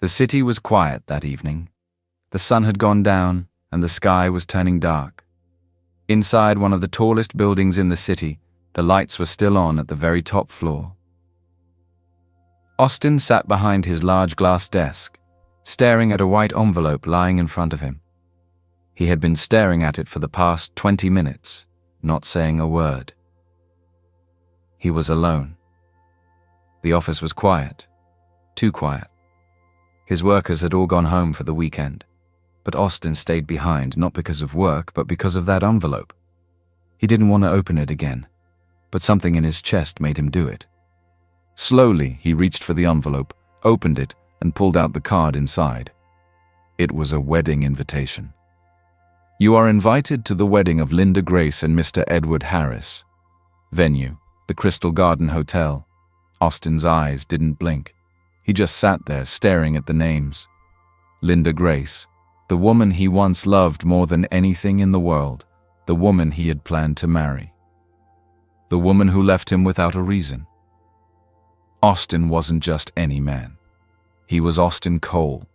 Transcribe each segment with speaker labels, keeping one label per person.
Speaker 1: The city was quiet that evening. The sun had gone down, and the sky was turning dark. Inside one of the tallest buildings in the city, the lights were still on at the very top floor. Austin sat behind his large glass desk, staring at a white envelope lying in front of him. He had been staring at it for the past 20 minutes, not saying a word. He was alone. The office was quiet, too quiet. His workers had all gone home for the weekend, but Austin stayed behind, not because of work, but because of that envelope. He didn't want to open it again, but something in his chest made him do it. Slowly, he reached for the envelope, opened it, and pulled out the card inside. It was a wedding invitation. You are invited to the wedding of Linda Grace and Mr. Edward Harris. Venue, the Crystal Garden Hotel. Austin's eyes didn't blink. He just sat there staring at the names. Linda Grace, the woman he once loved more than anything in the world, the woman he had planned to marry. The woman who left him without a reason. Austin wasn't just any man. He was Austin Cole,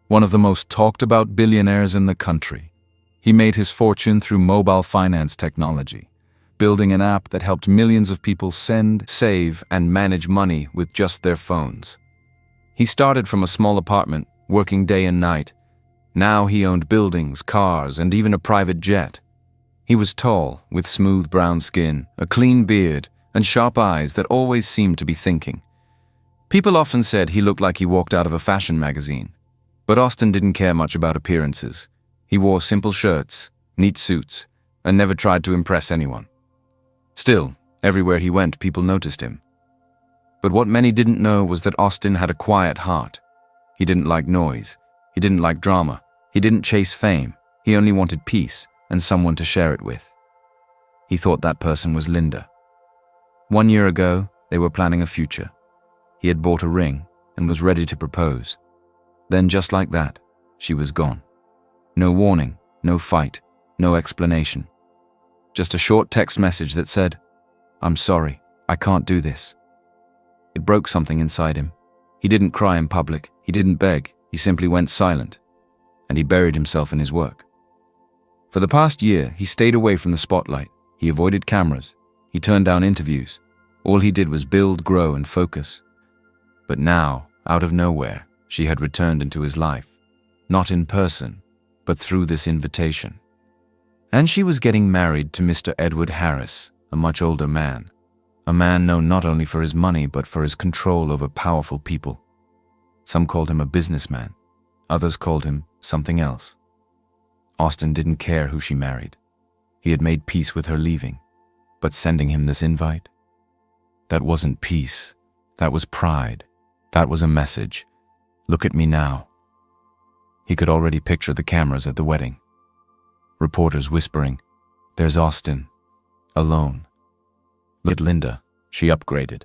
Speaker 1: one of the most talked about billionaires in the country. He made his fortune through mobile finance technology, building an app that helped millions of people send, save, and manage money with just their phones. He started from a small apartment, working day and night. Now he owned buildings, cars, and even a private jet. He was tall, with smooth brown skin, a clean beard, and sharp eyes that always seemed to be thinking. People often said he looked like he walked out of a fashion magazine. But Austin didn't care much about appearances. He wore simple shirts, neat suits, and never tried to impress anyone. Still, everywhere he went, people noticed him. But what many didn't know was that Austin had a quiet heart. He didn't like noise. He didn't like drama. He didn't chase fame. He only wanted peace and someone to share it with. He thought that person was Linda. 1 year ago, they were planning a future. He had bought a ring and was ready to propose. Then just like that, she was gone. No warning, no fight, no explanation. Just a short text message that said, "I'm sorry, I can't do this." It broke something inside him. He didn't cry in public, he didn't beg, he simply went silent. And he buried himself in his work. For the past year, he stayed away from the spotlight. He avoided cameras. He turned down interviews. All he did was build, grow, and focus. But now, out of nowhere, she had returned into his life. Not in person, but through this invitation. And she was getting married to Mr. Edward Harris, a much older man. A man known not only for his money, but for his control over powerful people. Some called him a businessman. Others called him something else. Austin didn't care who she married. He had made peace with her leaving. But sending him this invite? That wasn't peace. That was pride. That was a message. Look at me now. He could already picture the cameras at the wedding. Reporters whispering, "There's Austin. Alone. Look at Linda. She upgraded."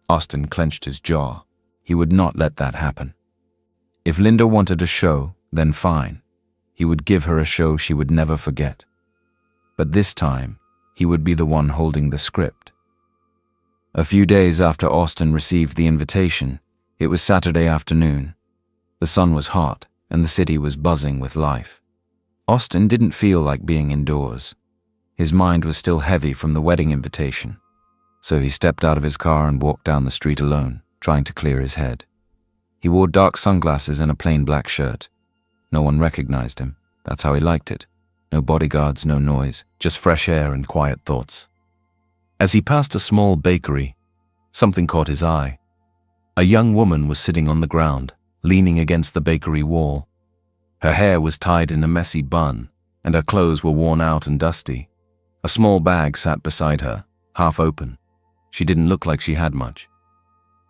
Speaker 1: Austin clenched his jaw. He would not let that happen. If Linda wanted a show, then fine. He would give her a show she would never forget. But this time, he would be the one holding the script. A few days after Austin received the invitation, it was Saturday afternoon. The sun was hot, and the city was buzzing with life. Austin didn't feel like being indoors. His mind was still heavy from the wedding invitation. So he stepped out of his car and walked down the street alone, trying to clear his head. He wore dark sunglasses and a plain black shirt. No one recognized him. That's how he liked it. No bodyguards, no noise, just fresh air and quiet thoughts. As he passed a small bakery, something caught his eye. A young woman was sitting on the ground, leaning against the bakery wall. Her hair was tied in a messy bun, and her clothes were worn out and dusty. A small bag sat beside her, half open. She didn't look like she had much.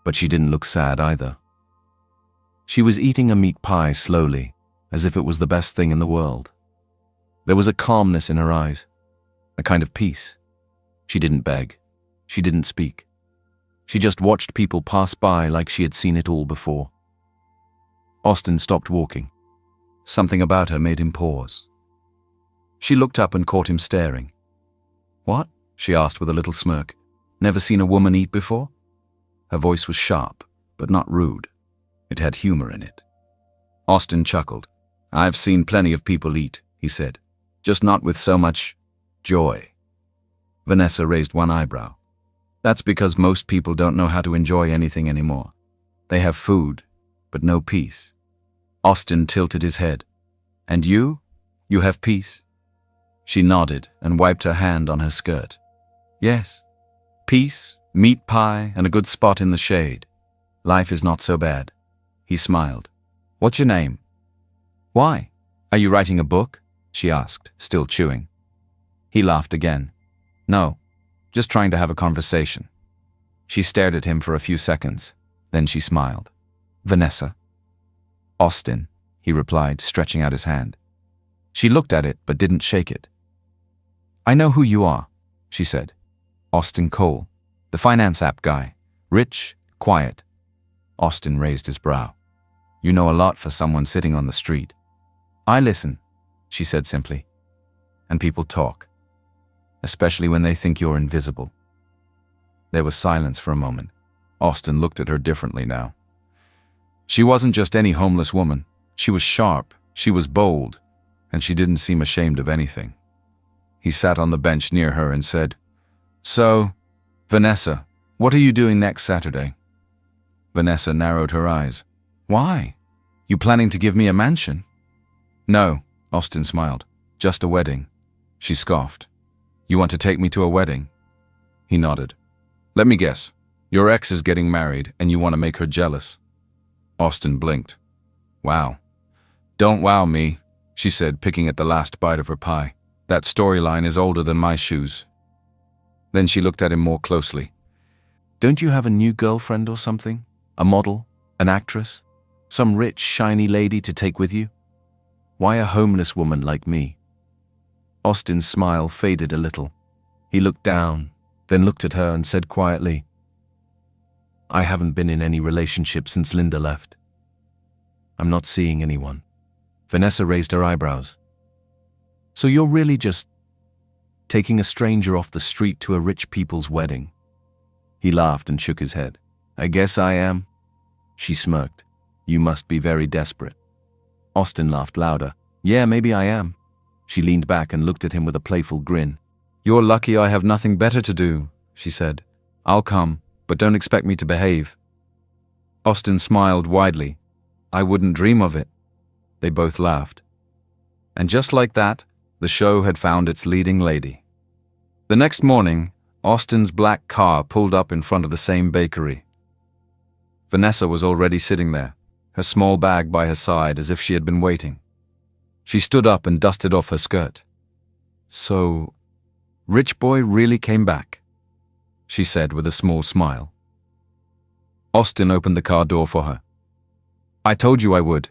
Speaker 1: But she didn't look sad either. She was eating a meat pie slowly, as if it was the best thing in the world. There was a calmness in her eyes, a kind of peace. She didn't beg. She didn't speak. She just watched people pass by like she had seen it all before. Austin stopped walking. Something about her made him pause. She looked up and caught him staring. "What?" she asked with a little smirk. "Never seen a woman eat before?" Her voice was sharp, but not rude. It had humor in it. Austin chuckled. I've seen plenty of people eat, he said, just not with so much joy. Vanessa raised one eyebrow. That's because most people don't know how to enjoy anything anymore. They have food, but no peace. Austin tilted his head. And you? You have peace? She nodded and wiped her hand on her skirt. Yes. Peace, meat pie, and a good spot in the shade. Life is not so bad. He smiled. What's your name? Why? Are you writing a book? She asked, still chewing. He laughed again. No, just trying to have a conversation. She stared at him for a few seconds. Then she smiled. Vanessa. Austin, he replied, stretching out his hand. She looked at it but didn't shake it. I know who you are, she said. Austin Cole, the finance app guy. Rich, quiet. Austin raised his brow. You know a lot for someone sitting on the street. I listen, she said simply. And people talk, especially when they think you're invisible. There was silence for a moment. Austin looked at her differently now. She wasn't just any homeless woman. She was sharp, she was bold, and she didn't seem ashamed of anything. He sat on the bench near her and said, So, Vanessa, what are you doing next Saturday? Vanessa narrowed her eyes. Why? You planning to give me a mansion? No, Austin smiled. Just a wedding. She scoffed. You want to take me to a wedding? He nodded. Let me guess. Your ex is getting married and you want to make her jealous. Austin blinked. Wow. Don't wow me, she said, picking at the last bite of her pie. That storyline is older than my shoes. Then she looked at him more closely. Don't you have a new girlfriend or something? A model? An actress? Some rich, shiny lady to take with you? Why a homeless woman like me? Austin's smile faded a little. He looked down, then looked at her and said quietly, I haven't been in any relationship since Linda left. I'm not seeing anyone. Vanessa raised her eyebrows. So you're really just taking a stranger off the street to a rich people's wedding? He laughed and shook his head. I guess I am. She smirked. You must be very desperate. Austin laughed louder. Yeah, maybe I am. She leaned back and looked at him with a playful grin. You're lucky I have nothing better to do, she said. I'll come, but don't expect me to behave. Austin smiled widely. I wouldn't dream of it. They both laughed. And just like that, the show had found its leading lady. The next morning, Austin's black car pulled up in front of the same bakery. Vanessa was already sitting there, her small bag by her side as if she had been waiting. She stood up and dusted off her skirt. So, Rich Boy really came back, she said with a small smile. Austin opened the car door for her. I told you I would.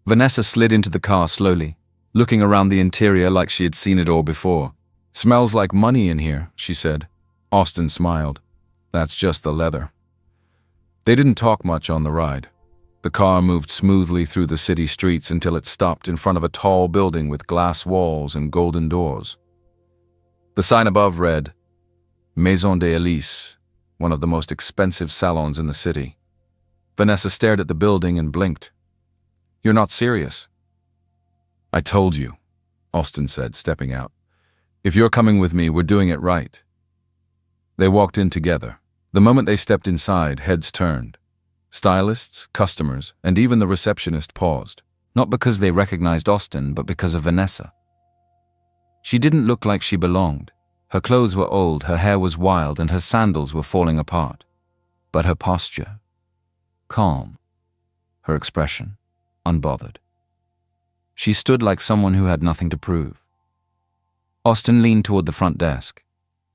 Speaker 1: Vanessa slid into the car slowly, looking around the interior like she had seen it all before. Smells like money in here, she said. Austin smiled. That's just the leather. They didn't talk much on the ride. The car moved smoothly through the city streets until it stopped in front of a tall building with glass walls and golden doors. The sign above read, Maison de Elise, one of the most expensive salons in the city. Vanessa stared at the building and blinked. You're not serious. I told you, Austin said, stepping out. If you're coming with me, we're doing it right. They walked in together. The moment they stepped inside, heads turned. Stylists, customers, and even the receptionist paused, not because they recognized Austin, but because of Vanessa. She didn't look like she belonged. Her clothes were old, her hair was wild, and her sandals were falling apart. But her posture, calm. Her expression, unbothered. She stood like someone who had nothing to prove. Austin leaned toward the front desk.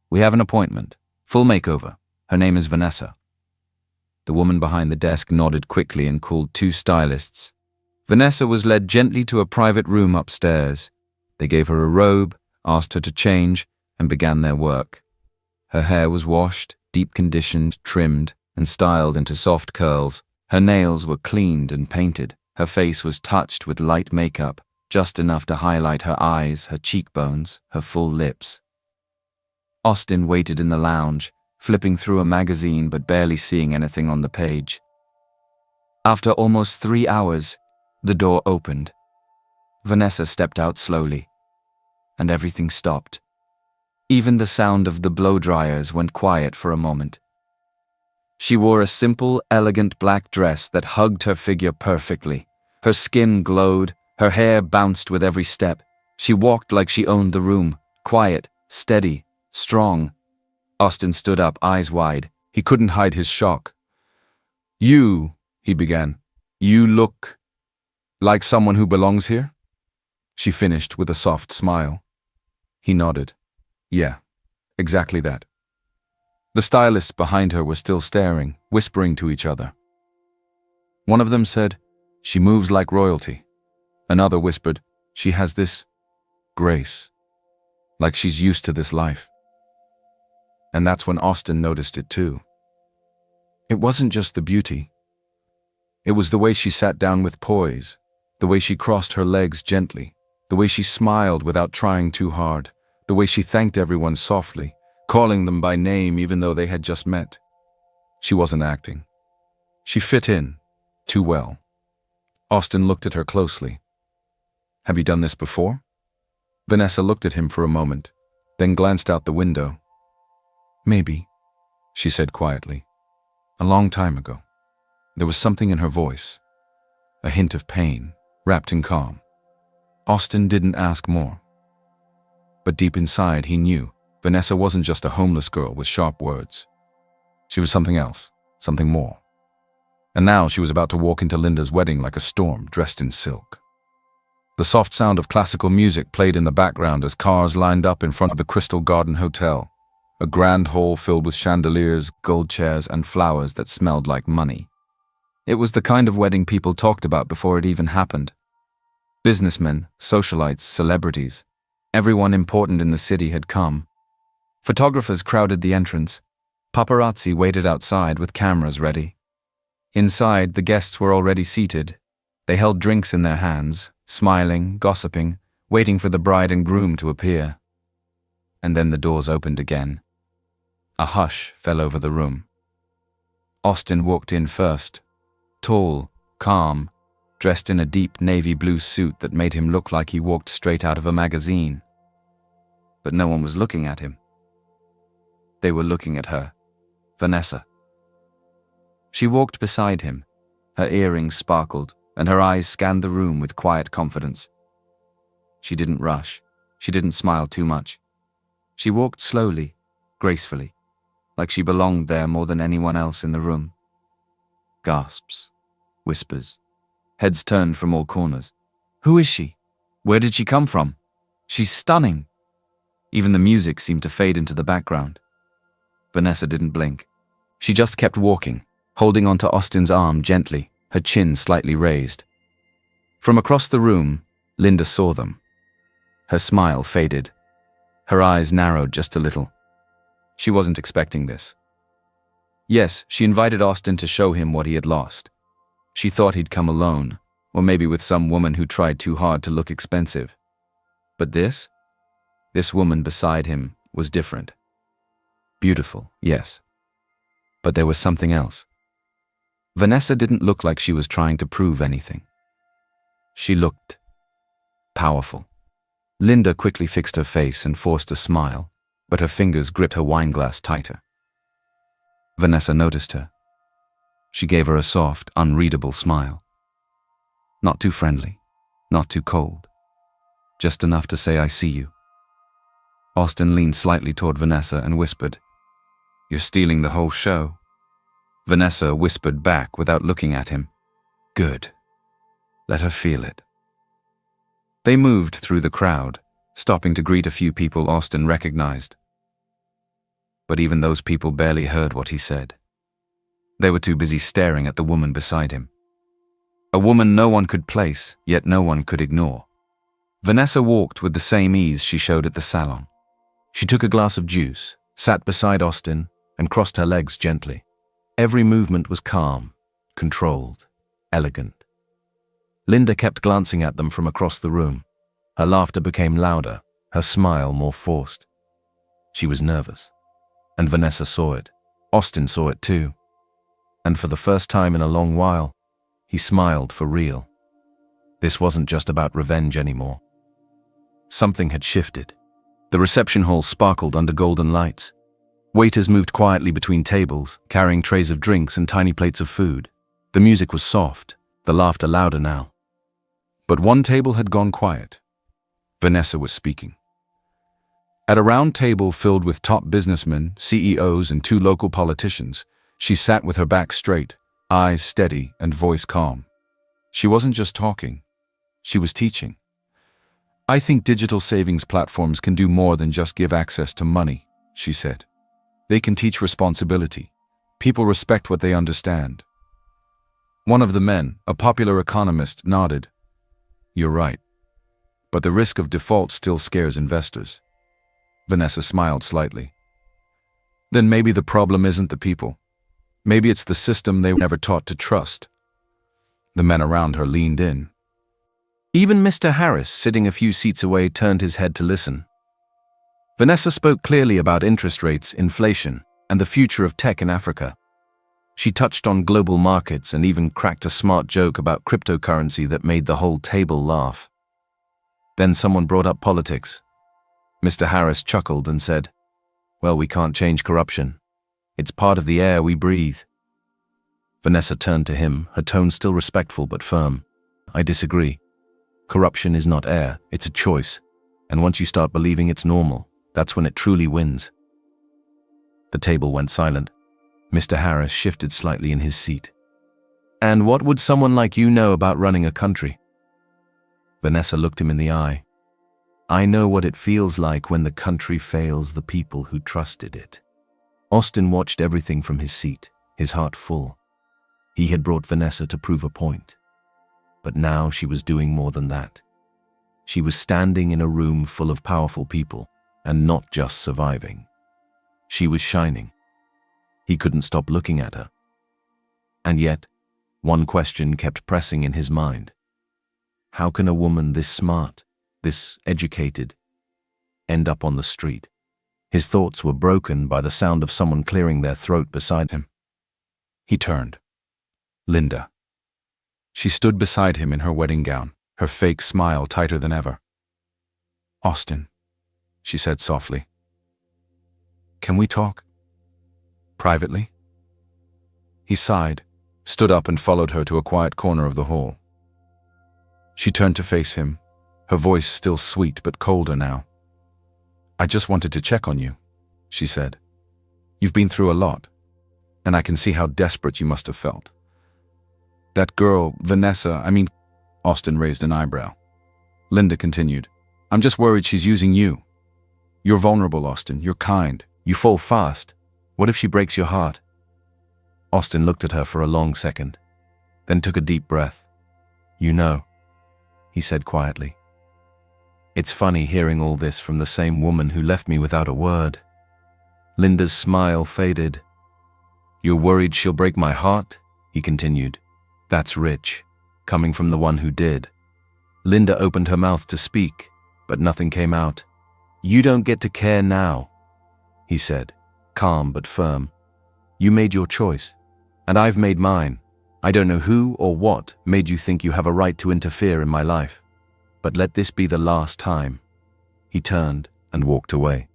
Speaker 1: We have an appointment. Full makeover. Her name is Vanessa. The woman behind the desk nodded quickly and called two stylists. Vanessa was led gently to a private room upstairs. They gave her a robe, asked her to change, and began their work. Her hair was washed, deep conditioned, trimmed, and styled into soft curls. Her nails were cleaned and painted. Her face was touched with light makeup, just enough to highlight her eyes, her cheekbones, her full lips. Austin waited in the lounge, flipping through a magazine but barely seeing anything on the page. After almost 3 hours, The door opened. Vanessa stepped out slowly, and everything stopped. Even the sound of the blow dryers went quiet for a moment. She wore a simple, elegant black dress that hugged her figure perfectly. Her skin glowed, her hair bounced with every step. She walked like she owned the room, quiet, steady, strong. Austin stood up, eyes wide. He couldn't hide his shock. "You," he began, "you look like someone who belongs here?" She finished with a soft smile. He nodded. "Yeah, exactly that." The stylists behind her were still staring, whispering to each other. One of them said, "She moves like royalty." Another whispered, "She has this grace, like she's used to this life." And that's when Austin noticed it too. It wasn't just the beauty. It was the way she sat down with poise, the way she crossed her legs gently, the way she smiled without trying too hard, the way she thanked everyone softly, calling them by name even though they had just met. She wasn't acting. She fit in, too well. Austin looked at her closely. "Have you done this before?" Vanessa looked at him for a moment, then glanced out the window. "Maybe," she said quietly. "A long time ago." There was something in her voice, a hint of pain, wrapped in calm. Austin didn't ask more. But deep inside, he knew Vanessa wasn't just a homeless girl with sharp words. She was something else, something more. And now she was about to walk into Linda's wedding like a storm, dressed in silk. The soft sound of classical music played in the background as cars lined up in front of the Crystal Garden Hotel, a grand hall filled with chandeliers, gold chairs, and flowers that smelled like money. It was the kind of wedding people talked about before it even happened. Businessmen, socialites, celebrities, everyone important in the city had come. Photographers crowded the entrance. Paparazzi waited outside with cameras ready. Inside, the guests were already seated. They held drinks in their hands, smiling, gossiping, waiting for the bride and groom to appear. And then the doors opened again. A hush fell over the room. Austin walked in first, tall, calm, dressed in a deep navy blue suit that made him look like he walked straight out of a magazine. But no one was looking at him. They were looking at her, Vanessa. She walked beside him. Her earrings sparkled, and her eyes scanned the room with quiet confidence. She didn't rush. She didn't smile too much. She walked slowly, gracefully, like she belonged there more than anyone else in the room. Gasps, whispers, heads turned from all corners. Who is she? Where did she come from? She's stunning. Even the music seemed to fade into the background. Vanessa didn't blink. She just kept walking, holding onto Austin's arm gently, her chin slightly raised. From across the room, Linda saw them. Her smile faded. Her eyes narrowed just a little. She wasn't expecting this. Yes, she invited Austin to show him what he had lost. She thought he'd come alone, or maybe with some woman who tried too hard to look expensive. But this woman beside him was different. Beautiful, yes. But there was something else. Vanessa didn't look like she was trying to prove anything. She looked powerful. Linda quickly fixed her face and forced a smile, but her fingers gripped her wineglass tighter. Vanessa noticed her. She gave her a soft, unreadable smile. Not too friendly, not too cold. Just enough to say, "I see you." Austin leaned slightly toward Vanessa and whispered, "You're stealing the whole show." Vanessa whispered back without looking at him, "Good. Let her feel it." They moved through the crowd, stopping to greet a few people Austin recognized. But even those people barely heard what he said. They were too busy staring at the woman beside him. A woman no one could place, yet no one could ignore. Vanessa walked with the same ease she showed at the salon. She took a glass of juice, sat beside Austin, and crossed her legs gently. Every movement was calm, controlled, elegant. Linda kept glancing at them from across the room. Her laughter became louder, her smile more forced. She was nervous. And Vanessa saw it. Austin saw it too. And for the first time in a long while, he smiled for real. This wasn't just about revenge anymore. Something had shifted. The reception hall sparkled under golden lights. Waiters moved quietly between tables, carrying trays of drinks and tiny plates of food. The music was soft, the laughter louder now. But one table had gone quiet. Vanessa was speaking. At a round table filled with top businessmen, CEOs, and 2 local politicians, she sat with her back straight, eyes steady, and voice calm. She wasn't just talking. She was teaching. "I think digital savings platforms can do more than just give access to money," she said. "They can teach responsibility. People respect what they understand." One of the men, a popular economist, nodded. "You're right. But the risk of default still scares investors." Vanessa smiled slightly. "Then maybe the problem isn't the people. Maybe it's the system they were never taught to trust." The men around her leaned in. Even Mr. Harris, sitting a few seats away, turned his head to listen. Vanessa spoke clearly about interest rates, inflation, and the future of tech in Africa. She touched on global markets and even cracked a smart joke about cryptocurrency that made the whole table laugh. Then someone brought up politics. Mr. Harris chuckled and said, "Well, we can't change corruption. It's part of the air we breathe." Vanessa turned to him, her tone still respectful but firm. "I disagree. Corruption is not air, it's a choice. And once you start believing it's normal, that's when it truly wins." The table went silent. Mr. Harris shifted slightly in his seat. "And what would someone like you know about running a country?" Vanessa looked him in the eye. "I know what it feels like when the country fails the people who trusted it." Austin watched everything from his seat, his heart full. He had brought Vanessa to prove a point. But now she was doing more than that. She was standing in a room full of powerful people, and not just surviving. She was shining. He couldn't stop looking at her. And yet, one question kept pressing in his mind. How can a woman this smart, this educated, end up on the street? His thoughts were broken by the sound of someone clearing their throat beside him. He turned. Linda. She stood beside him in her wedding gown, her fake smile tighter than ever. "Austin," she said softly. "Can we talk? Privately?" He sighed, stood up and followed her to a quiet corner of the hall. She turned to face him, her voice still sweet but colder now. "I just wanted to check on you," she said. "You've been through a lot, and I can see how desperate you must have felt. That girl, Vanessa, Austin raised an eyebrow. Linda continued, "I'm just worried she's using you. You're vulnerable, Austin. You're kind. You fall fast. What if she breaks your heart?" Austin looked at her for a long second, then took a deep breath. "You know," he said quietly. "It's funny hearing all this from the same woman who left me without a word." Linda's smile faded. "You're worried she'll break my heart?" he continued. "That's rich, coming from the one who did." Linda opened her mouth to speak, but nothing came out. "You don't get to care now," he said, calm but firm. "You made your choice, and I've made mine. I don't know who or what made you think you have a right to interfere in my life. But let this be the last time." He turned and walked away.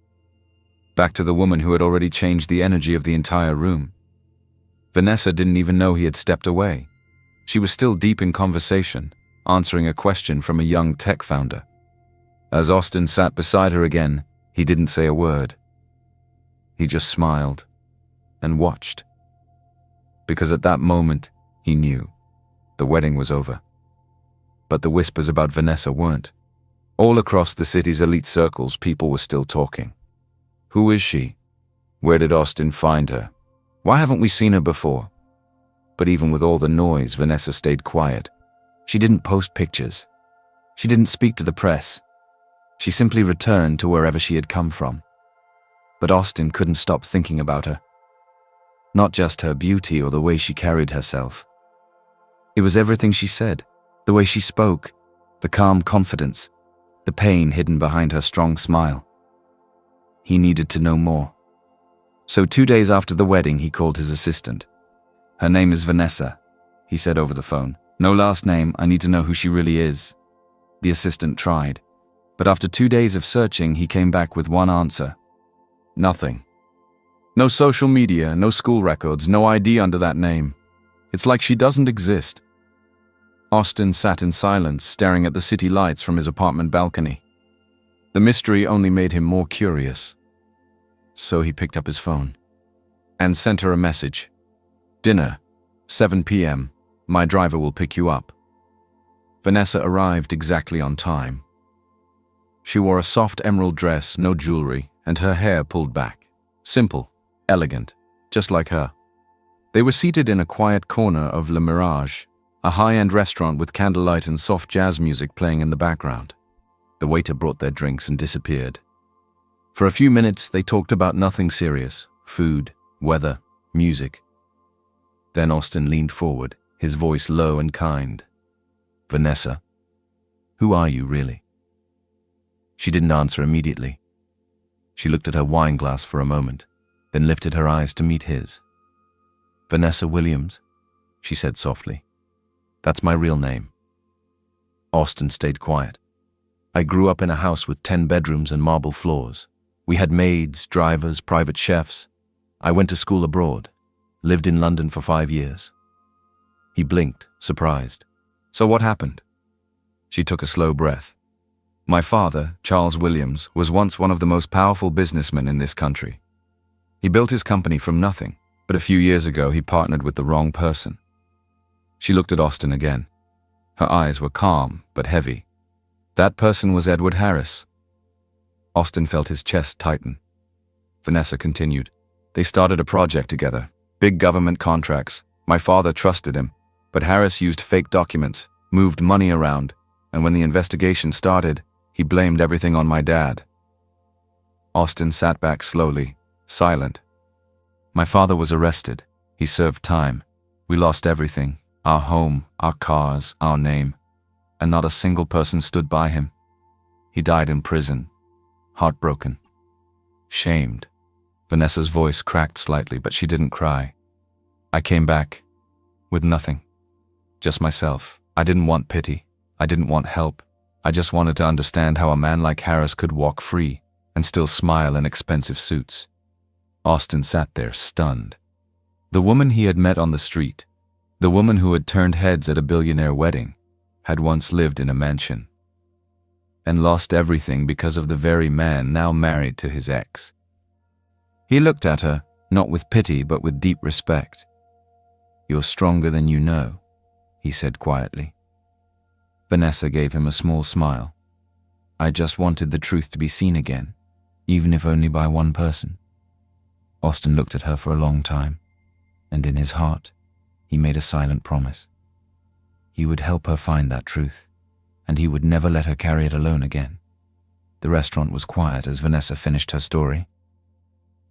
Speaker 1: Back to the woman who had already changed the energy of the entire room. Vanessa didn't even know he had stepped away. She was still deep in conversation, answering a question from a young tech founder. As Austin sat beside her again, he didn't say a word. He just smiled and watched. Because at that moment, he knew the wedding was over. But the whispers about Vanessa weren't. All across the city's elite circles, people were still talking. Who is she? Where did Austin find her? Why haven't we seen her before? But even with all the noise, Vanessa stayed quiet. She didn't post pictures. She didn't speak to the press. She simply returned to wherever she had come from. But Austin couldn't stop thinking about her. Not just her beauty or the way she carried herself. It was everything she said, the way she spoke, the calm confidence, the pain hidden behind her strong smile. He needed to know more. So 2 days after the wedding, he called his assistant. "Her name is Vanessa," he said over the phone. No last name, I need to know who she really is. The assistant tried, but after 2 days of searching, he came back with one answer. Nothing. No social media, no school records, no ID under that name. It's like she doesn't exist. Austin sat in silence, staring at the city lights from his apartment balcony. The mystery only made him more curious. So he picked up his phone and sent her a message. Dinner, 7 p.m. My driver will pick you up. Vanessa arrived exactly on time. She wore a soft emerald dress, no jewelry, and her hair pulled back. Simple, elegant, just like her. They were seated in a quiet corner of Le Mirage, a high-end restaurant with candlelight and soft jazz music playing in the background. The waiter brought their drinks and disappeared. For a few minutes, they talked about nothing serious: food, weather, music. Then Austin leaned forward, his voice low and kind. Vanessa, who are you really? She didn't answer immediately. She looked at her wine glass for a moment, then lifted her eyes to meet his. Vanessa Williams, she said softly. That's my real name. Austin stayed quiet. I grew up in a house with 10 bedrooms and marble floors. We had maids, drivers, private chefs. I went to school abroad, lived in London for 5 years. He blinked, surprised. So what happened? She took a slow breath. My father, Charles Williams, was once one of the most powerful businessmen in this country. He built his company from nothing, but a few years ago he partnered with the wrong person. She looked at Austin again. Her eyes were calm, but heavy. That person was Edward Harris. Austin felt his chest tighten. Vanessa continued. They started a project together, big government contracts. My father trusted him, but Harris used fake documents, moved money around, and when the investigation started, he blamed everything on my dad. Austin sat back slowly, silent. My father was arrested. He served time. We lost everything, our home, our cars, our name, and not a single person stood by him. He died in prison, heartbroken, shamed. Vanessa's voice cracked slightly, but she didn't cry. I came back with nothing, just myself. I didn't want pity. I didn't want help. I just wanted to understand how a man like Harris could walk free and still smile in expensive suits. Austin sat there, stunned. The woman he had met on the street, the woman who had turned heads at a billionaire wedding, had once lived in a mansion and lost everything because of the very man now married to his ex. He looked at her, not with pity but with deep respect. You're stronger than you know, he said quietly. Vanessa gave him a small smile. I just wanted the truth to be seen again, even if only by one person. Austin looked at her for a long time, and in his heart, he made a silent promise. He would help her find that truth, and he would never let her carry it alone again. The restaurant was quiet as Vanessa finished her story.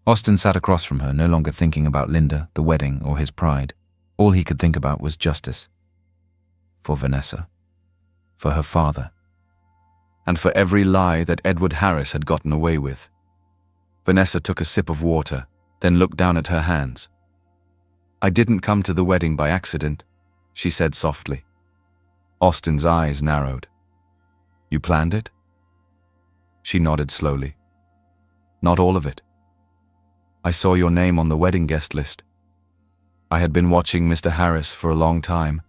Speaker 1: Austin sat across from her, no longer thinking about Linda, the wedding, or his pride. All he could think about was justice. For Vanessa. For her father. And for every lie that Edward Harris had gotten away with. Vanessa took a sip of water, then looked down at her hands. I didn't come to the wedding by accident, she said softly. Austin's eyes narrowed. You planned it? She nodded slowly. Not all of it. I saw your name on the wedding guest list. I had been watching Mr. Harris for a long time,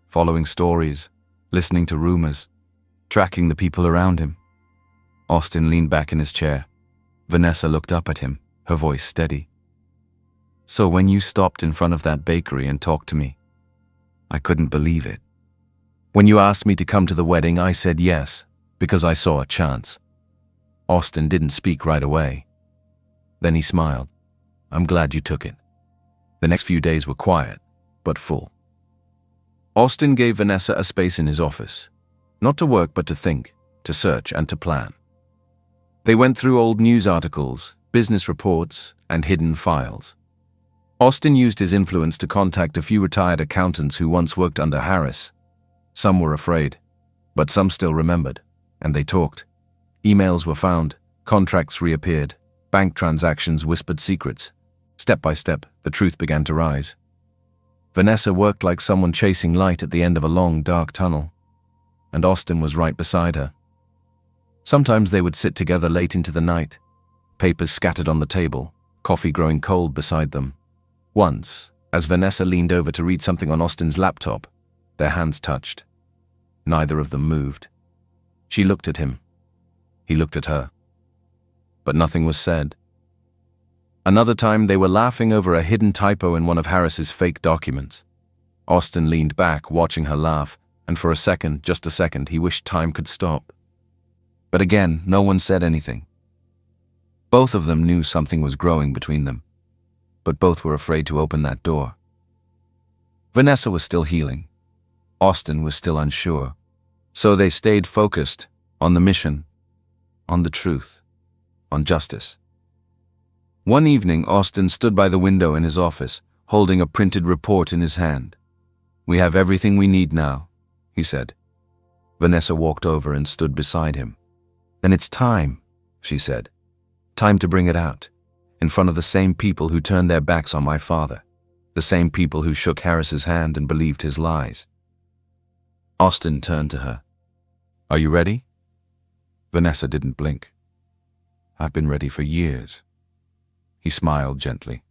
Speaker 1: following stories, listening to rumors, tracking the people around him. Austin leaned back in his chair. Vanessa looked up at him, her voice steady. So when you stopped in front of that bakery and talked to me, I couldn't believe it. When you asked me to come to the wedding, I said yes, because I saw a chance. Austin didn't speak right away. Then he smiled. I'm glad you took it. The next few days were quiet, but full. Austin gave Vanessa a space in his office, not to work but to think, to search and to plan. They went through old news articles, business reports, and hidden files. Austin used his influence to contact a few retired accountants who once worked under Harris. Some were afraid, but some still remembered, and they talked. Emails were found, contracts reappeared, bank transactions whispered secrets. Step by step, the truth began to rise. Vanessa worked like someone chasing light at the end of a long, dark tunnel, and Austin was right beside her. Sometimes they would sit together late into the night, papers scattered on the table, coffee growing cold beside them. Once, as Vanessa leaned over to read something on Austin's laptop, their hands touched. Neither of them moved. She looked at him. He looked at her. But nothing was said. Another time they were laughing over a hidden typo in one of Harris's fake documents. Austin leaned back, watching her laugh, and for a second, just a second, he wished time could stop. But again, no one said anything. Both of them knew something was growing between them, but both were afraid to open that door. Vanessa was still healing. Austin was still unsure. So they stayed focused on the mission, on the truth, on justice. One evening, Austin stood by the window in his office, holding a printed report in his hand. "We have everything we need now," he said. Vanessa walked over and stood beside him. "Then it's time," she said. "Time to bring it out, in front of the same people who turned their backs on my father, the same people who shook Harris's hand and believed his lies." Austin turned to her. "Are you ready?" Vanessa didn't blink. "I've been ready for years." He smiled gently.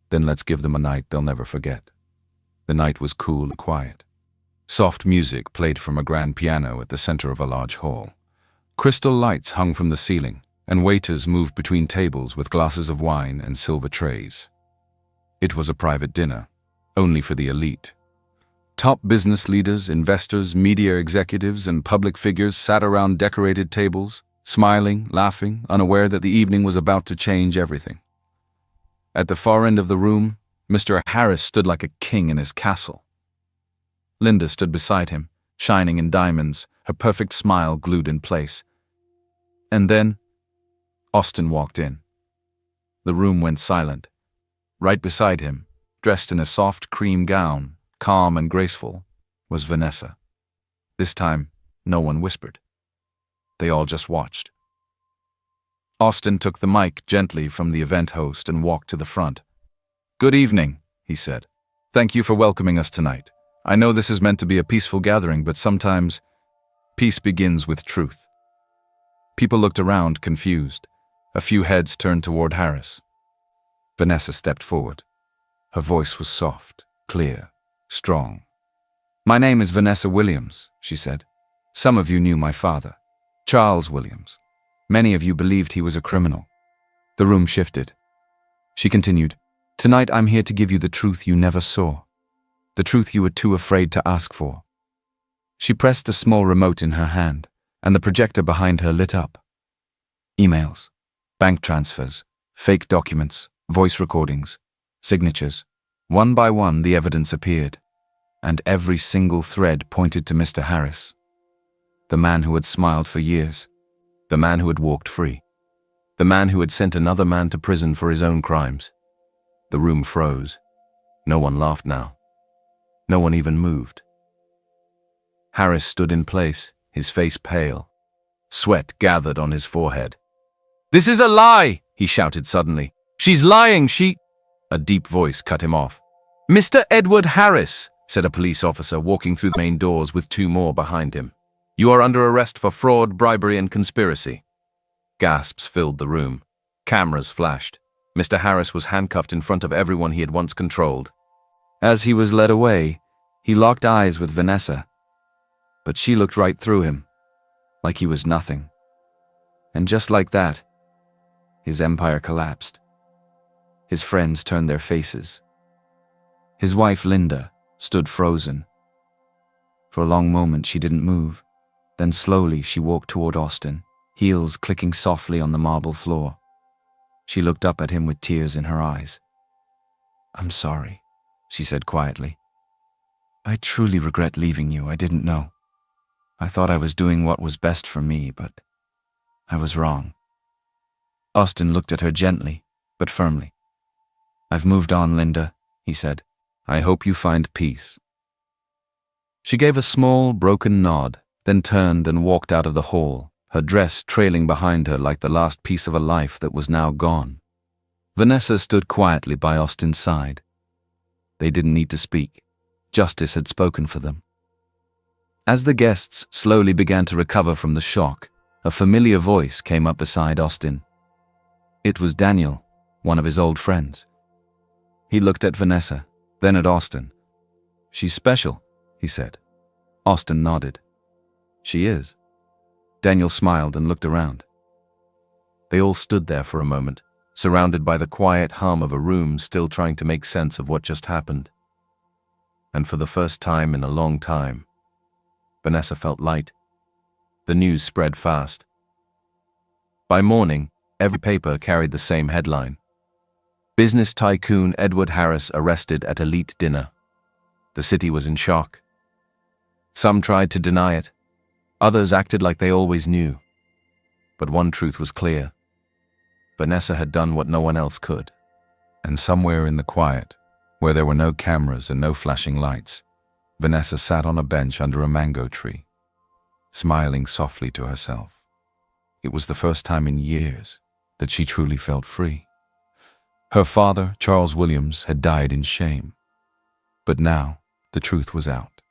Speaker 1: "Then let's give them a night they'll never forget." The night was cool and quiet. Soft music played from a grand piano at the center of a large hall. Crystal lights hung from the ceiling, and waiters moved between tables with glasses of wine and silver trays. It was a private dinner, only for the elite. Top business leaders, investors, media executives, and public figures sat around decorated tables, smiling, laughing, unaware that the evening was about to change everything. At the far end of the room, Mr. Harris stood like a king in his castle. Linda stood beside him, shining in diamonds, her perfect smile glued in place. And then, Austin walked in. The room went silent. Right beside him, dressed in a soft cream gown, calm and graceful, was Vanessa. This time, no one whispered. They all just watched. Austin took the mic gently from the event host and walked to the front. "Good evening," he said. "Thank you for welcoming us tonight. I know this is meant to be a peaceful gathering, but sometimes peace begins with truth." People looked around, confused. A few heads turned toward Harris. Vanessa stepped forward. Her voice was soft, clear, strong. "My name is Vanessa Williams," she said. "Some of you knew my father, Charles Williams. Many of you believed he was a criminal." The room shifted. She continued, "Tonight I'm here to give you the truth you never saw, the truth you were too afraid to ask for." She pressed a small remote in her hand, and the projector behind her lit up. Emails, bank transfers, fake documents, voice recordings, signatures. One by one the evidence appeared, and every single thread pointed to Mr. Harris. The man who had smiled for years, the man who had walked free, the man who had sent another man to prison for his own crimes. The room froze. No one laughed now. No one even moved. Harris stood in place, his face pale. Sweat gathered on his forehead. "This is a lie!" he shouted suddenly. "She's lying, she—" A deep voice cut him off. "Mr. Edward Harris," said a police officer walking through the main doors with two more behind him. "You are under arrest for fraud, bribery, and conspiracy." Gasps filled the room. Cameras flashed. Mr. Harris was handcuffed in front of everyone he had once controlled. As he was led away, he locked eyes with Vanessa. But she looked right through him, like he was nothing. And just like that, his empire collapsed. His friends turned their faces. His wife, Linda, stood frozen. For a long moment she didn't move. Then slowly she walked toward Austin, heels clicking softly on the marble floor. She looked up at him with tears in her eyes. "I'm sorry," she said quietly. "I truly regret leaving you. I didn't know. I thought I was doing what was best for me, but I was wrong." Austin looked at her gently, but firmly. "I've moved on, Linda," he said. "I hope you find peace." She gave a small, broken nod, then turned and walked out of the hall, her dress trailing behind her like the last piece of a life that was now gone. Vanessa stood quietly by Austin's side. They didn't need to speak. Justice had spoken for them. As the guests slowly began to recover from the shock, a familiar voice came up beside Austin. It was Daniel, one of his old friends. He looked at Vanessa, then at Austin. "She's special," he said. Austin nodded. "She is." Daniel smiled and looked around. They all stood there for a moment, surrounded by the quiet hum of a room still trying to make sense of what just happened. And for the first time in a long time, Vanessa felt light. The news spread fast. By morning, every paper carried the same headline: Business tycoon Edward Harris arrested at elite dinner. The city was in shock. Some tried to deny it. Others acted like they always knew. But one truth was clear. Vanessa had done what no one else could. And somewhere in the quiet, where there were no cameras and no flashing lights, Vanessa sat on a bench under a mango tree, smiling softly to herself. It was the first time in years that she truly felt free. Her father, Charles Williams, had died in shame. But now, the truth was out.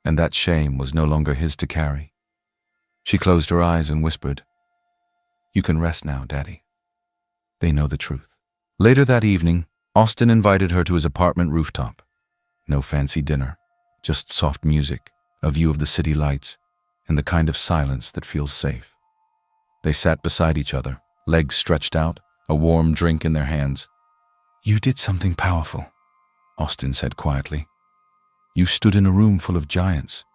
Speaker 1: And that shame was no longer his to carry. She closed her eyes and whispered, "You can rest now, Daddy. They know the truth." Later that evening, Austin invited her to his apartment rooftop. No fancy dinner, just soft music, a view of the city lights, and the kind of silence that feels safe. They sat beside each other, legs stretched out, a warm drink in their hands. "You did something powerful," Austin said quietly. "You stood in a room full of giants,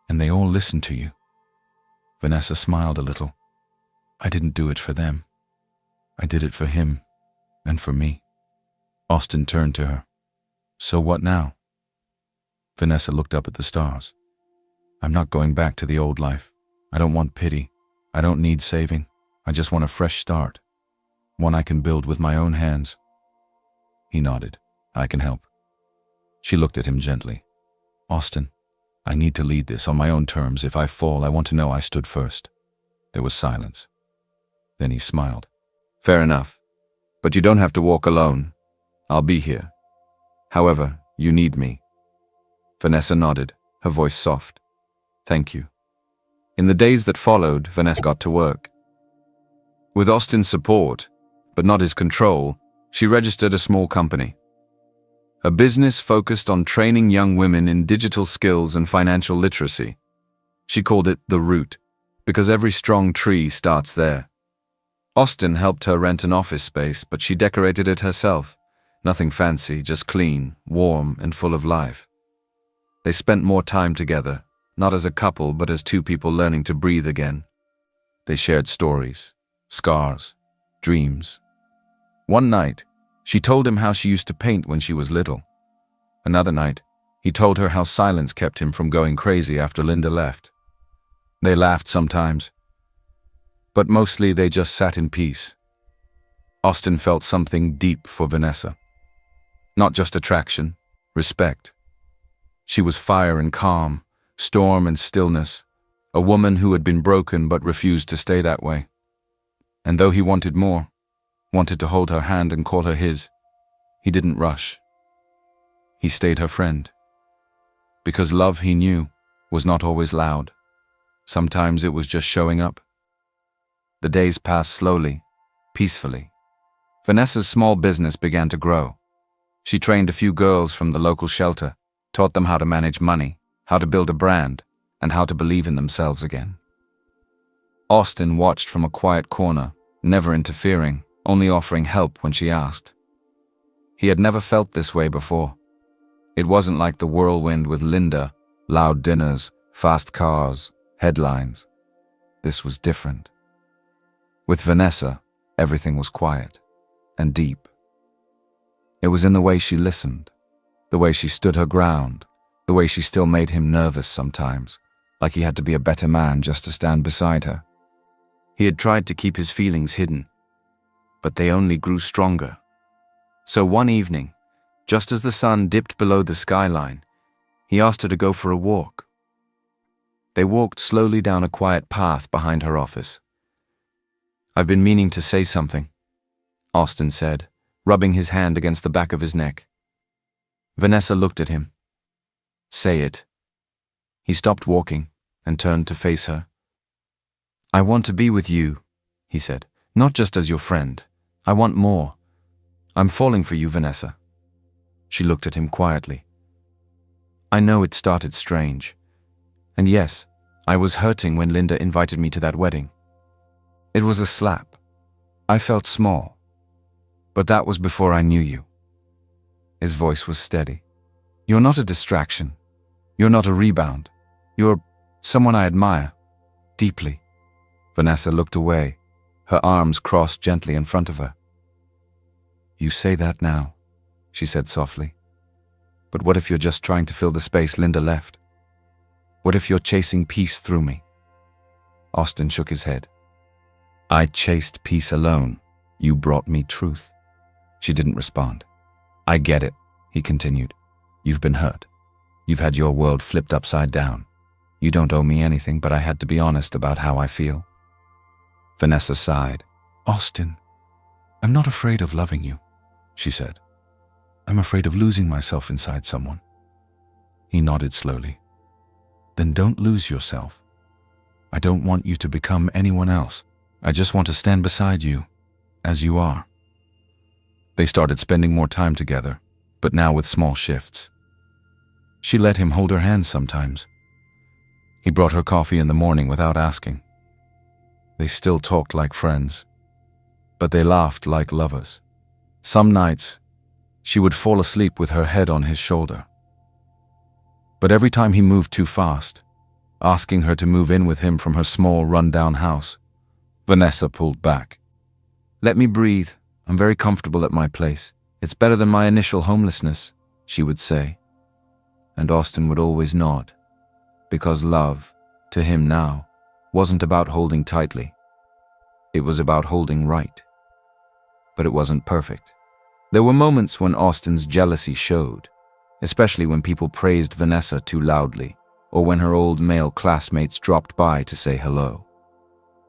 Speaker 1: and they all listened to you." Vanessa smiled a little. "I didn't do it for them. I did it for him, and for me." Austin turned to her. "So what now?" Vanessa looked up at the stars. "I'm not going back to the old life. I don't want pity. I don't need saving. I just want a fresh start. One I can build with my own hands." He nodded. "I can help." She looked at him gently. "Austin, I need to lead this on my own terms. If I fall, I want to know I stood first." There was silence. Then he smiled. "Fair enough. But you don't have to walk alone. I'll be here. However, you need me." Vanessa nodded, her voice soft. "Thank you." In the days that followed, Vanessa got to work. With Austin's support, but not his control, she registered a small company. A business focused on training young women in digital skills and financial literacy. She called it The Root, because every strong tree starts there. Austin helped her rent an office space, but she decorated it herself. Nothing fancy, just clean, warm, and full of life. They spent more time together, not as a couple, but as two people learning to breathe again. They shared stories, scars, dreams. One night, she told him how she used to paint when she was little. Another night, he told her how silence kept him from going crazy after Linda left. They laughed sometimes, but mostly they just sat in peace. Austin felt something deep for Vanessa. Not just attraction, respect. She was fire and calm, storm and stillness, a woman who had been broken but refused to stay that way. And though he wanted more, wanted to hold her hand and call her his, he didn't rush. He stayed her friend. Because love, he knew, was not always loud. Sometimes it was just showing up. The days passed slowly, peacefully. Vanessa's small business began to grow. She trained a few girls from the local shelter, taught them how to manage money, how to build a brand, and how to believe in themselves again. Austin watched from a quiet corner, never interfering, only offering help when she asked. He had never felt this way before. It wasn't like the whirlwind with Linda, loud dinners, fast cars, headlines. This was different. With Vanessa, everything was quiet and deep. It was in the way she listened, the way she stood her ground, the way she still made him nervous sometimes, like he had to be a better man just to stand beside her. He had tried to keep his feelings hidden, but they only grew stronger. So one evening, just as the sun dipped below the skyline, he asked her to go for a walk. They walked slowly down a quiet path behind her office. "I've been meaning to say something," Austin said, rubbing his hand against the back of his neck. Vanessa looked at him. Say it. He stopped walking and turned to face her. I want to be with you, he said, not just as your friend. I want more. I'm falling for you, Vanessa. She looked at him quietly. I know it started strange. And yes, I was hurting when Linda invited me to that wedding. It was a slap. I felt small. But that was before I knew you. His voice was steady. You're not a distraction. You're not a rebound. You're someone I admire. Deeply. Vanessa looked away, her arms crossed gently in front of her. You say that now, she said softly. But what if you're just trying to fill the space Linda left? What if you're chasing peace through me? Austin shook his head. I chased peace alone. You brought me truth. She didn't respond. I get it, he continued. You've been hurt. You've had your world flipped upside down. You don't owe me anything, but I had to be honest about how I feel. Vanessa sighed. Austin, I'm not afraid of loving you, she said. I'm afraid of losing myself inside someone. He nodded slowly. Then don't lose yourself. I don't want you to become anyone else. I just want to stand beside you, as you are. They started spending more time together, but now with small shifts. She let him hold her hand sometimes. He brought her coffee in the morning without asking. They still talked like friends, but they laughed like lovers. Some nights, she would fall asleep with her head on his shoulder. But every time he moved too fast, asking her to move in with him from her small, run-down house, Vanessa pulled back. Let me breathe. I'm very comfortable at my place. It's better than my initial homelessness, she would say. And Austin would always nod, because love, to him now, wasn't about holding tightly. It was about holding right. But it wasn't perfect. There were moments when Austin's jealousy showed, especially when people praised Vanessa too loudly, or when her old male classmates dropped by to say hello.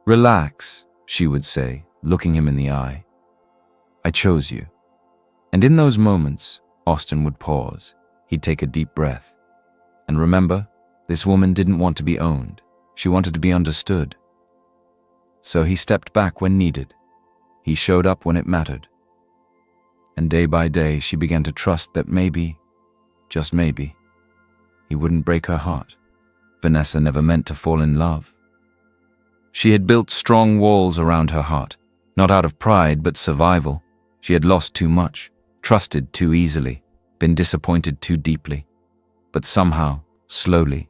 Speaker 1: Relax, she would say, looking him in the eye. I chose you. And in those moments, Austin would pause. He'd take a deep breath. And remember, this woman didn't want to be owned. She wanted to be understood. So he stepped back when needed. He showed up when it mattered. And day by day, she began to trust that maybe, just maybe, he wouldn't break her heart. Vanessa never meant to fall in love. She had built strong walls around her heart, not out of pride but survival. She had lost too much, trusted too easily, been disappointed too deeply. But somehow, slowly,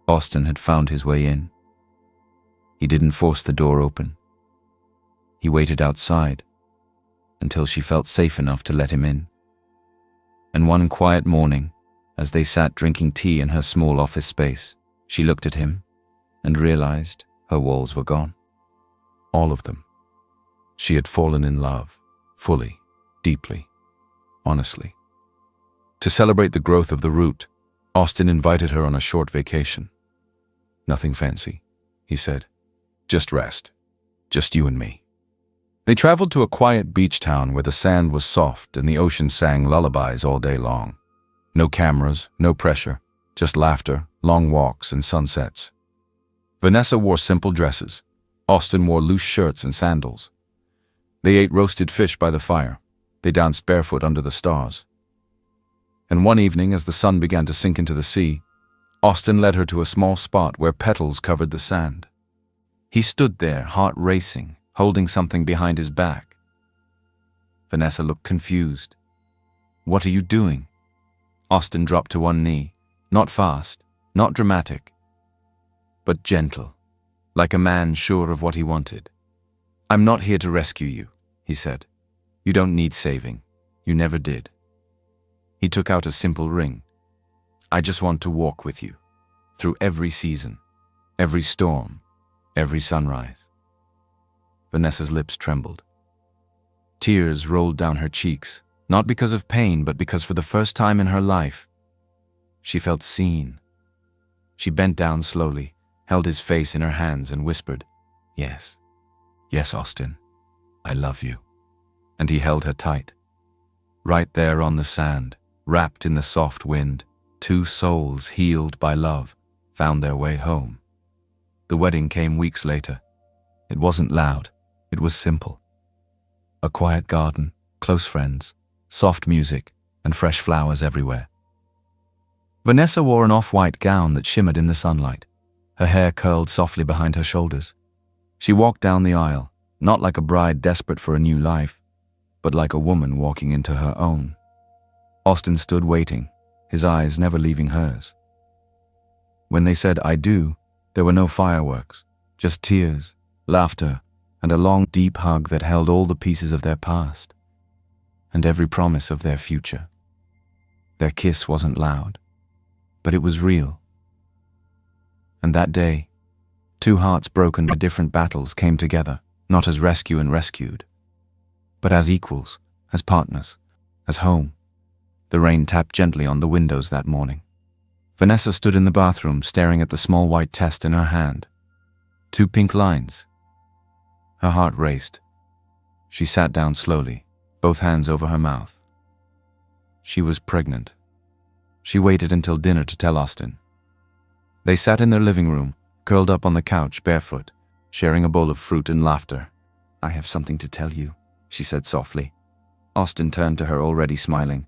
Speaker 1: Austin had found his way in. He didn't force the door open. He waited outside until she felt safe enough to let him in. And one quiet morning, as they sat drinking tea in her small office space, she looked at him and realized her walls were gone. All of them. She had fallen in love, fully, deeply, honestly. To celebrate the growth of the root, Austin invited her on a short vacation. Nothing fancy, he said. Just rest. Just you and me. They traveled to a quiet beach town where the sand was soft and the ocean sang lullabies all day long. No cameras, no pressure, just laughter, long walks, and sunsets. Vanessa wore simple dresses. Austin wore loose shirts and sandals. They ate roasted fish by the fire. They danced barefoot under the stars. And one evening, as the sun began to sink into the sea, Austin led her to a small spot where petals covered the sand. He stood there, heart racing, holding something behind his back. Vanessa looked confused. What are you doing? Austin dropped to one knee, not fast, not dramatic, but gentle, like a man sure of what he wanted. I'm not here to rescue you, he said. You don't need saving. You never did. He took out a simple ring. I just want to walk with you, through every season, every storm, every sunrise. Vanessa's lips trembled. Tears rolled down her cheeks, not because of pain, but because for the first time in her life, she felt seen. She bent down slowly, held his face in her hands and whispered, Yes, yes, Austin, I love you. And he held her tight. Right there on the sand, Wrapped in the soft wind, two souls healed by love found their way home. The wedding came weeks later. It wasn't loud, it was simple. A quiet garden, close friends, soft music, and fresh flowers everywhere. Vanessa wore an off-white gown that shimmered in the sunlight. Her hair curled softly behind her shoulders. She walked down the aisle, not like a bride desperate for a new life, but like a woman walking into her own. Austin stood waiting, his eyes never leaving hers. When they said, "I do," there were no fireworks, just tears, laughter, and a long, deep hug that held all the pieces of their past and every promise of their future. Their kiss wasn't loud, but it was real. And that day, two hearts broken by different battles came together, not as rescue and rescued, but as equals, as partners, as home. The rain tapped gently on the windows that morning. Vanessa stood in the bathroom staring at the small white test in her hand. 2 pink lines. Her heart raced. She sat down slowly, both hands over her mouth. She was pregnant. She waited until dinner to tell Austin. They sat in their living room, curled up on the couch barefoot, sharing a bowl of fruit and laughter. "I have something to tell you," she said softly. Austin turned to her, already smiling.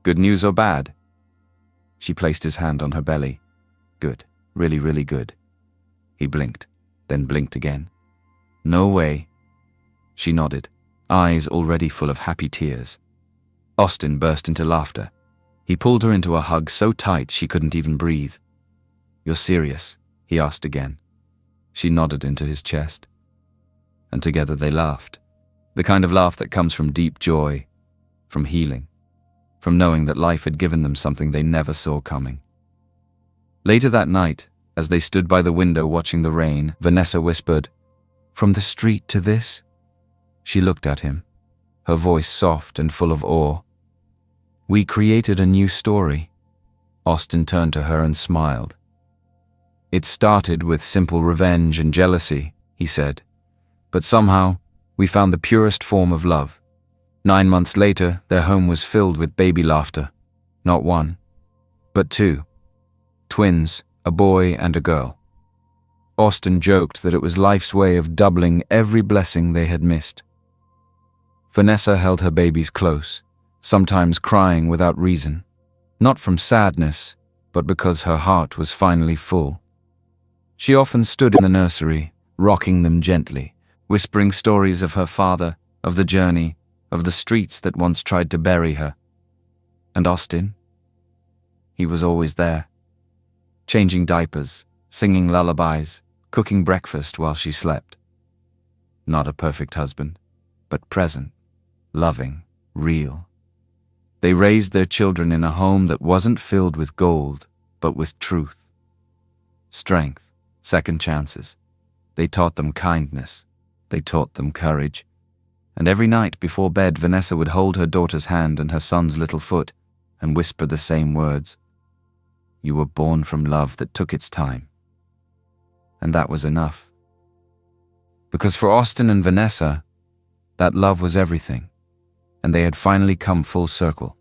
Speaker 1: "Good news or bad?" She placed his hand on her belly. "Good, really, really good." He blinked, then blinked again. "No way." She nodded, eyes already full of happy tears. Austin burst into laughter. He pulled her into a hug so tight she couldn't even breathe. "You're serious?" he asked again. She nodded into his chest. And together they laughed. The kind of laugh that comes from deep joy, from healing, from knowing that life had given them something they never saw coming. Later that night, as they stood by the window watching the rain, Vanessa whispered, "From the street to this?" She looked at him, her voice soft and full of awe. "We created a new story." Austin turned to her and smiled. "It started with simple revenge and jealousy," he said, "but somehow we found the purest form of love. 9 months later, their home was filled with baby laughter. Not one, but 2. Twins, a boy and a girl." Austin joked that it was life's way of doubling every blessing they had missed. Vanessa held her babies close, sometimes crying without reason, not from sadness, but because her heart was finally full. She often stood in the nursery, rocking them gently, whispering stories of her father, of the journey, of the streets that once tried to bury her. And Austin? He was always there, changing diapers, singing lullabies, cooking breakfast while she slept. Not a perfect husband, but present, loving, real. They raised their children in a home that wasn't filled with gold, but with truth. Strength, second chances. They taught them kindness. They taught them courage. And every night before bed, Vanessa would hold her daughter's hand and her son's little foot and whisper the same words. "You were born from love that took its time." And that was enough. Because for Austin and Vanessa, that love was everything, and they had finally come full circle.